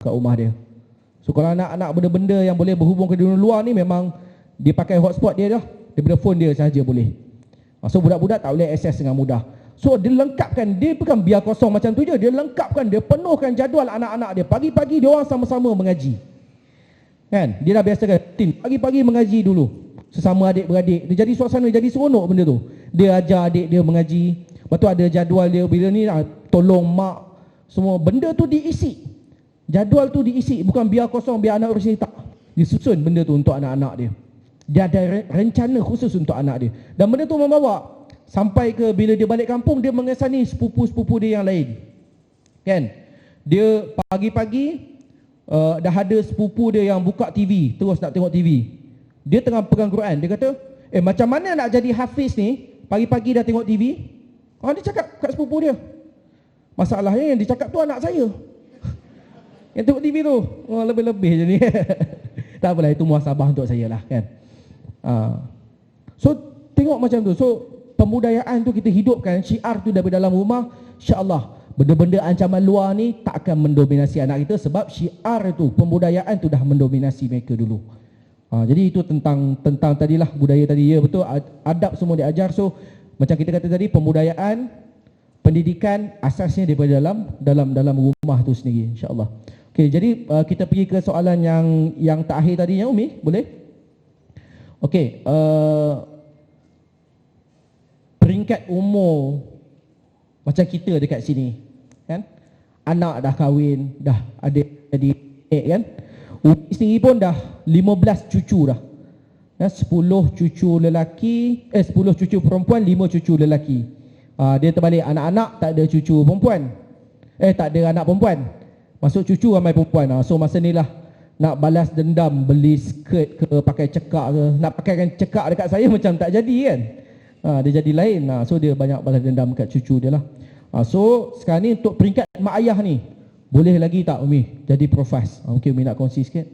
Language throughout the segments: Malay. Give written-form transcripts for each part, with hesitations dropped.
kat rumah dia. So kalau anak-anak benda-benda yang boleh berhubung ke dunia luar ni memang dia pakai hotspot dia dah, daripada phone dia sahaja boleh. So budak-budak tak boleh akses dengan mudah. So dia lengkapkan, dia bukan biar kosong macam tu je, dia lengkapkan, dia penuhkan jadual anak-anak dia. Pagi-pagi dia orang sama-sama mengaji. Kan? Dia dah biasakan rutin pagi-pagi mengaji dulu. Sesama adik-beradik. Dia jadi suasana, jadi seronok benda tu. Dia ajar adik dia mengaji. Lepas tu ada jadual dia bila ni tolong mak. Semua benda tu diisi. Jadual tu diisi, bukan biar kosong biar anak bersih, tak. Disusun benda tu untuk anak-anak dia. Dia ada rencana khusus untuk anak dia. Dan benda tu membawa sampai ke bila dia balik kampung, dia mengesani sepupu-sepupu dia yang lain. Kan? Dia pagi-pagi dah ada sepupu dia yang buka TV, terus nak tengok TV. Dia tengah pegang Quran. Dia kata, macam mana nak jadi hafiz ni, pagi-pagi dah tengok TV? Dia cakap kat sepupu dia. Masalahnya yang dia cakap tu anak saya. Yang tengok TV tu. Lebih-lebih je ni. Tak apalah, itu muhasabah untuk saya lah kan. So tengok macam tu. So pembudayaan tu kita hidupkan, syiar tu daripada dalam rumah, insya-Allah benda-benda ancaman luar ni tak akan mendominasi anak kita, sebab syiar tu, pembudayaan tu dah mendominasi mereka dulu. Jadi itu tentang tadilah budaya tadi, ya betul, adab semua diajar. So macam kita kata tadi, pembudayaan, pendidikan asasnya daripada dalam rumah tu sendiri, insya-Allah. Okey, jadi kita pergi ke soalan yang terakhir tadi, ya Umi, boleh? Okey, peringkat umur macam kita dekat sini, kan? Anak dah kahwin, dah ada jadi kan? Umi sendiri pun dah 15 cucu dah. 10 cucu lelaki, 10 cucu perempuan, 5 cucu lelaki. Dia terbalik, anak-anak tak ada cucu perempuan. Tak ada anak perempuan. Masuk cucu ramai perempuan. So masa ni lah nak balas dendam, beli skirt ke, pakai cekak ke. Nak pakaikan cekak dekat saya macam tak jadi kan. Dia jadi lain. So dia banyak balas dendam kat cucu dia lah. So sekarang ni untuk peringkat mak ayah ni, boleh lagi tak Umi jadi profas? Mungkin Umi nak kongsi sikit.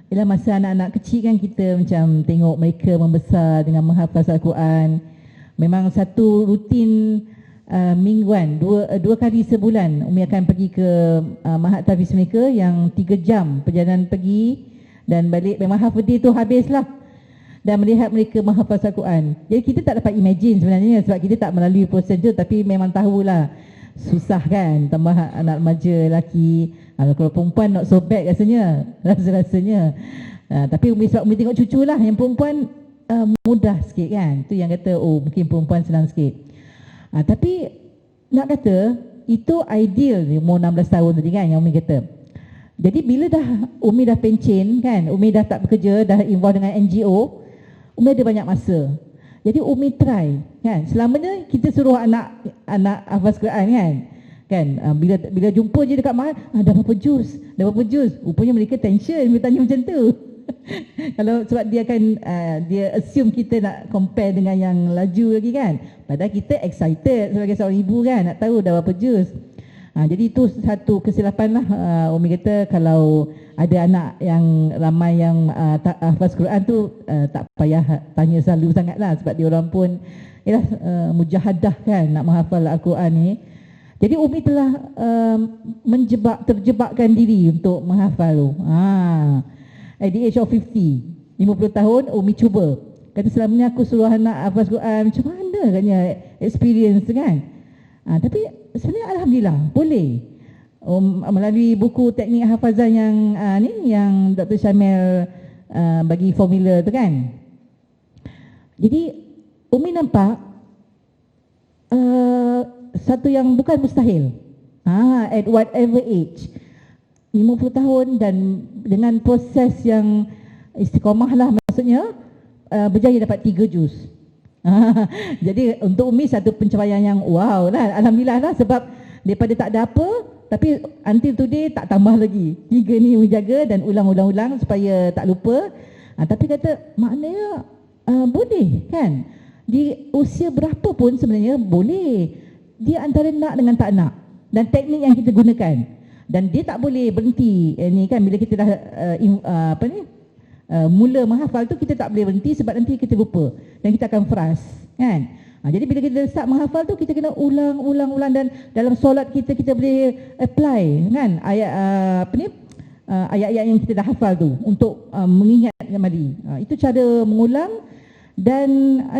Ialah masa anak-anak kecil kan, kita macam tengok mereka membesar dengan menghafaz Al-Quran. Memang satu rutin mingguan, dua kali sebulan Umi akan pergi ke Mahat Tahfiz mereka yang 3 jam perjalanan pergi dan balik. Memang hafidh tu habislah, dan melihat mereka menghafaz Al-Quran. Jadi kita tak dapat imagine sebenarnya, sebab kita tak melalui proses tu, tapi memang tahulah susah kan, tambah anak remaja lelaki. Kalau perempuan not so bad rasanya, rasa-rasanya. Tapi sebab Umi tengok cucu lah, yang perempuan mudah sikit kan. Tu yang kata, mungkin perempuan senang sikit. Tapi nak kata itu ideal umur 16 tahun tadi kan yang Umi kata. Jadi bila dah Umi dah pencen kan, Umi dah tak bekerja, dah involve dengan NGO, Umi ada banyak masa. Jadi Umi try kan. Selamanya kita suruh anak hafaz Quran kan. Bila jumpa je dekat Mahat, dah berapa juz? Rupanya mereka tension bila tanya macam tu. Kalau sebab dia akan dia assume kita nak compare dengan yang laju lagi kan. Padahal kita excited sebagai seorang ibu kan, nak tahu dah berapa juz. Jadi itu satu kesilapan lah. Umi kata kalau ada anak yang ramai yang hafaz Quran tu, tak payah tanya selalu sangat lah, sebab dia orang pun mujahadah kan nak menghafal Al-Quran ni. Jadi Umi telah terjebakkan diri untuk menghafal tu. At the age of 50 tahun, Umi cuba. Kata selamanya aku suruh anak hafaz Quran, macam mana katanya experience kan. Tapi sebenarnya Alhamdulillah boleh. Melalui buku teknik hafazan yang Dr. Syamil bagi formula tu kan. Jadi Umi nampak satu yang bukan mustahil. At whatever age, 50 tahun dan dengan proses yang istiqamah lah, maksudnya berjaya dapat 3 juz. Jadi untuk Umi satu pencapaian yang wow lah, Alhamdulillah lah, sebab daripada tak ada apa, tapi until today tak tambah lagi. 3 ni Umi jaga dan ulang-ulang supaya tak lupa. Tapi kata maknanya boleh kan, di usia berapa pun sebenarnya boleh. Dia antara nak dengan tak nak, dan teknik yang kita gunakan. Dan dia tak boleh berhenti. Ni kan bila kita dah mula menghafal tu, kita tak boleh berhenti sebab nanti kita lupa dan kita akan frust kan. Jadi bila kita start menghafal tu, kita kena ulang dan dalam solat kita boleh apply kan ayat-ayat yang kita dah hafal tu untuk mengingat kembali. Itu cara mengulang dan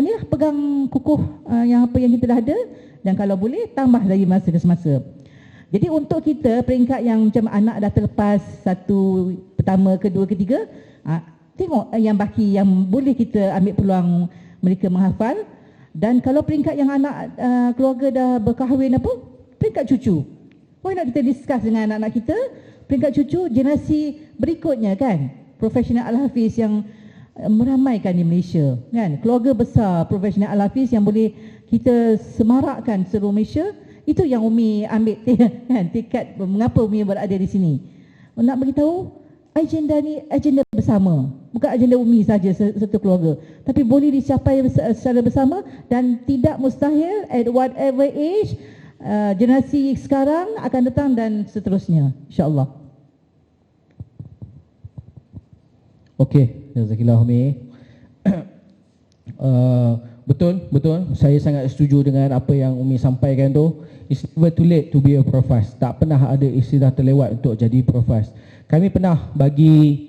inilah pegang kukuh yang apa yang kita dah ada, dan kalau boleh tambah lagi masa ke semasa. Jadi untuk kita peringkat yang macam anak dah terlepas satu, pertama, kedua, ketiga, tengok yang baki yang boleh kita ambil peluang mereka menghafal. Dan kalau peringkat yang anak keluarga dah berkahwin apa, peringkat cucu, why not kita discuss dengan anak-anak kita, peringkat cucu generasi berikutnya kan, profesional Al-Hafiz yang meramaikan di Malaysia kan, keluarga besar profesional Al-Hafiz yang boleh kita semarakkan seluruh Malaysia. Itu yang Umi ambil kan, tiket mengapa Umi berada di sini. Nak beritahu agenda ni agenda bersama, bukan agenda Umi saja satu keluarga, tapi boleh dicapai secara bersama dan tidak mustahil at whatever age generasi sekarang akan datang dan seterusnya, insya-Allah. Okey, jazakillah Umi. Betul. Saya sangat setuju dengan apa yang Umi sampaikan tu. It's never too late to be a profas. Tak pernah ada istilah terlewat untuk jadi profas. Kami pernah bagi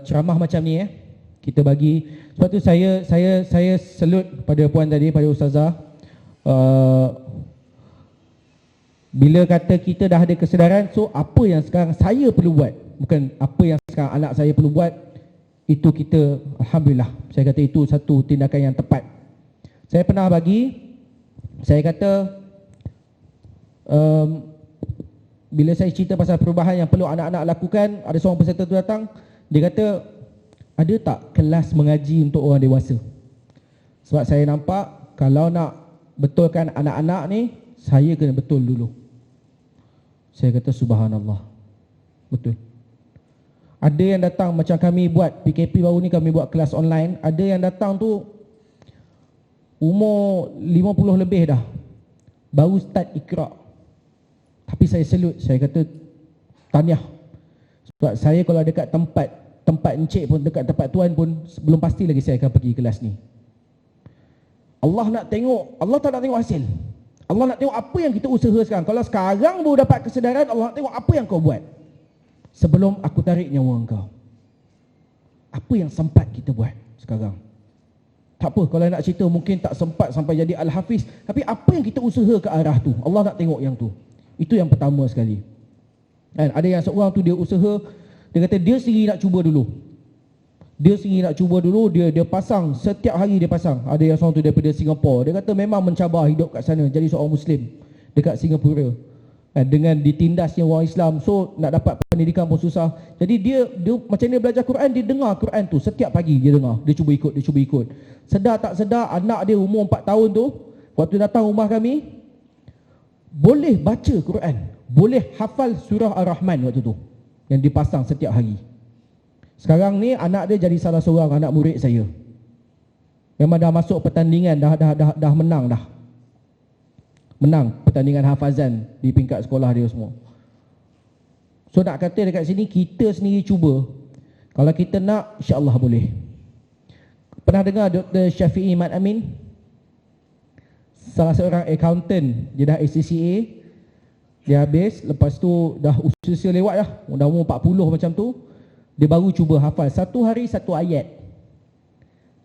ceramah macam ni Kita bagi. Sebab tu saya salute pada puan tadi, pada ustazah. Bila kata kita dah ada kesedaran, so apa yang sekarang saya perlu buat, bukan apa yang sekarang anak saya perlu buat, itu kita, alhamdulillah, saya kata itu satu tindakan yang tepat. Saya pernah bagi, saya kata bila saya cerita pasal perubahan yang perlu anak-anak lakukan, ada seorang peserta tu datang, dia kata, ada tak kelas mengaji untuk orang dewasa? Sebab saya nampak kalau nak betulkan anak-anak ni, saya kena betul dulu. Saya kata subhanallah, betul. Ada yang datang macam kami buat PKP baru ni, kami buat kelas online. Ada yang datang tu umur 50 lebih dah, baru start Iqra. Tapi saya salute, saya kata tahniah. Sebab saya kalau dekat tempat encik pun, dekat tempat tuan pun, belum pasti lagi saya akan pergi kelas ni. Allah nak tengok, Allah tak nak tengok hasil. Allah nak tengok apa yang kita usaha sekarang. Kalau sekarang baru dapat kesedaran, Allah nak tengok apa yang kau buat sebelum aku tarik nyawa engkau. Apa yang sempat kita buat sekarang. Tak apa, kalau nak cerita mungkin tak sempat sampai jadi Al-Hafiz, tapi apa yang kita usaha ke arah tu, Allah nak tengok yang tu. Itu yang pertama sekali. Dan ada yang seorang tu dia usaha, dia kata dia sendiri nak cuba dulu. Dia pasang, setiap hari dia pasang. Ada yang seorang tu daripada Singapura, dia kata memang mencabar hidup kat sana, jadi seorang Muslim dekat Singapura. Dengan ditindasnya orang Islam, so nak dapat pendidikan pun susah. Jadi dia macam dia belajar Quran, dia dengar Quran tu setiap pagi, dia dengar, dia cuba ikut. Sedar tak sedar, anak dia umur 4 tahun tu, waktu datang rumah kami, boleh baca Quran, boleh hafal surah Ar-Rahman waktu tu, yang dipasang setiap hari. Sekarang ni anak dia jadi salah seorang anak murid saya. Memang dah masuk pertandingan, dah menang dah. Menang pertandingan hafazan di peringkat sekolah dia semua. So nak kata dekat sini, kita sendiri cuba. Kalau kita nak, insya-Allah boleh. Pernah dengar Dr. Syafi'i Mat Amin? Salah seorang accountant, dia dah ACCA, dia habis, lepas tu dah usia lewat dah umur 40 macam tu, dia baru cuba hafal satu hari satu ayat.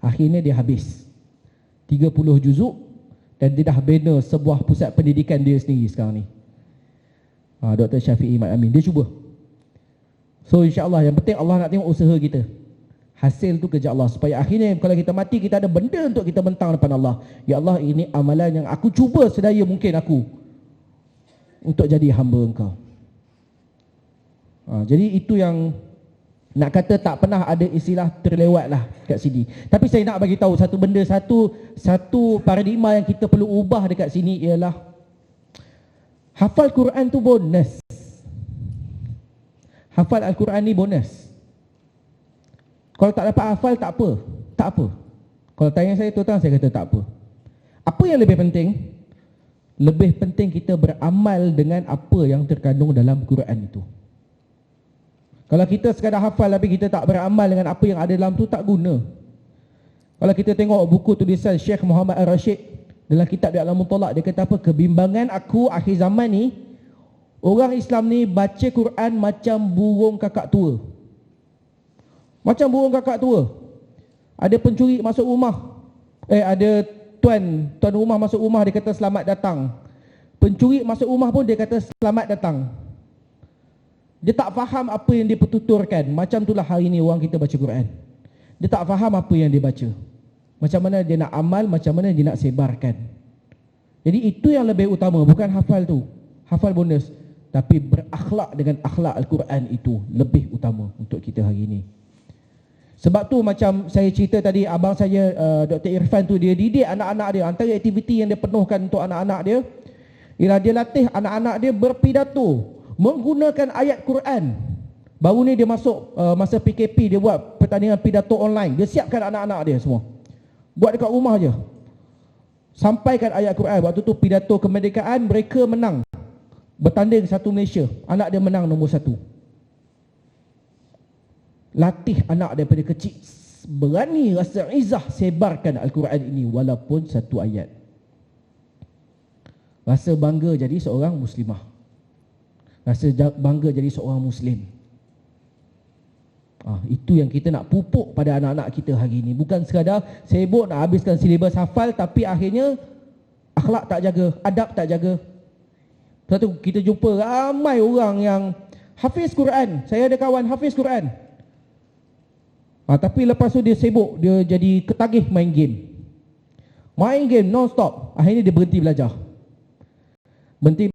Akhirnya dia habis 30 juzuk, dan dia dah bina sebuah pusat pendidikan dia sendiri sekarang ni. Dr. Syafi'i Mat Amin, dia cuba. So insya-Allah, yang penting Allah nak tengok usaha kita. Hasil tu kerja Allah, supaya akhirnya kalau kita mati, kita ada benda untuk kita bentang depan Allah. Ya Allah, ini amalan yang aku cuba sedaya mungkin aku untuk jadi hamba engkau. Jadi itu yang nak kata tak pernah ada istilah terlewat lah kat sini. Tapi saya nak bagi tahu satu benda, satu paradigma yang kita perlu ubah dekat sini ialah hafal Quran tu bonus. Hafal Al-Quran ni bonus. Kalau tak dapat hafal, tak apa. Kalau tanya saya tuan, saya kata tak apa. Apa yang lebih penting? Lebih penting kita beramal dengan apa yang terkandung dalam Quran itu. Kalau kita sekadar hafal tapi kita tak beramal dengan apa yang ada dalam tu, tak guna. Kalau kita tengok buku tulisan Syekh Muhammad Ar-Rashid, Dalam kitab dia Alamul Tolak, dia kata apa? Kebimbangan aku akhir zaman ni, orang Islam ni baca Quran macam burung kakak tua. Macam burung kakak tua. Ada pencuri masuk rumah. Ada tuan rumah masuk rumah, dia kata selamat datang. Pencuri masuk rumah pun dia kata selamat datang. Dia tak faham apa yang dia pertuturkan. Macam itulah hari ni orang kita baca Quran. Dia tak faham apa yang dia baca. Macam mana dia nak amal, macam mana dia nak sebarkan. Jadi itu yang lebih utama, bukan hafal tu. Hafal bonus. Tapi berakhlak dengan akhlak Al-Quran itu lebih utama untuk kita hari ini. Sebab tu macam saya cerita tadi, abang saya Dr. Irfan tu, dia didik anak-anak dia. Antara aktiviti yang dia penuhkan untuk anak-anak dia ialah dia latih anak-anak dia berpidato menggunakan ayat Quran. Baru ni dia masuk masa PKP, dia buat pertandingan pidato online. Dia siapkan anak-anak dia semua, buat dekat rumah je, sampaikan ayat Quran. Waktu tu pidato kemerdekaan, mereka menang, bertanding satu Malaysia, anak dia menang nombor 1. Latih anak daripada kecil, berani rasa izah sebarkan Al-Quran ini walaupun satu ayat. Rasa bangga jadi seorang muslimah, rasa bangga jadi seorang muslim. Itu yang kita nak pupuk pada anak-anak kita hari ini. Bukan sekadar sibuk nak habiskan silibus hafal, tapi akhirnya akhlak tak jaga, adab tak jaga. Lepas tu kita jumpa ramai orang yang hafiz Quran. Saya ada kawan hafiz Quran, tapi lepas tu dia sibuk, dia jadi ketagih main game. Main game non-stop. Akhirnya dia berhenti belajar. Berhenti